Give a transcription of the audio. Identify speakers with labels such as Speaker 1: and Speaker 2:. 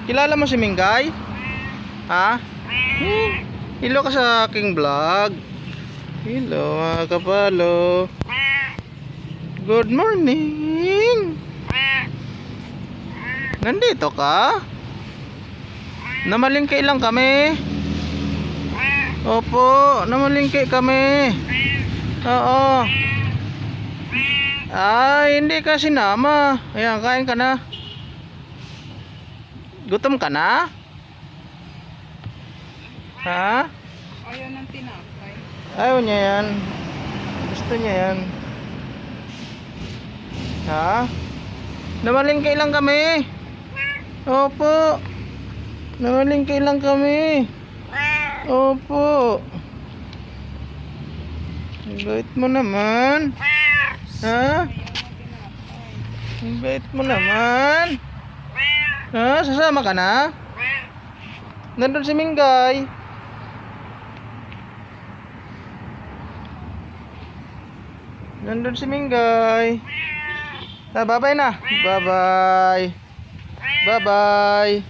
Speaker 1: Kilala mo si Mingay? Ha? Hello ka sa aking vlog. Hello mga kapalo. Good morning. Nandito ka? Namalingkay lang kami. Opo, namalingkay kami. Oo. Ay, hindi ka sinama. Ayan, kain ka na. Gutom ka na? Ha?
Speaker 2: Ayaw ng tinapay.
Speaker 1: Ayaw niya yan. Gusto niya yan. Ha? Namalingkay lang kami. Opo. Namalingkay lang kami. Opo. Ang bait mo naman. Ha? Ang bait mo naman. Ha? Sasama ka na? Nandun si Mingay. Nandun si Mingay. Bye-bye na. Bye-bye. Bye-bye.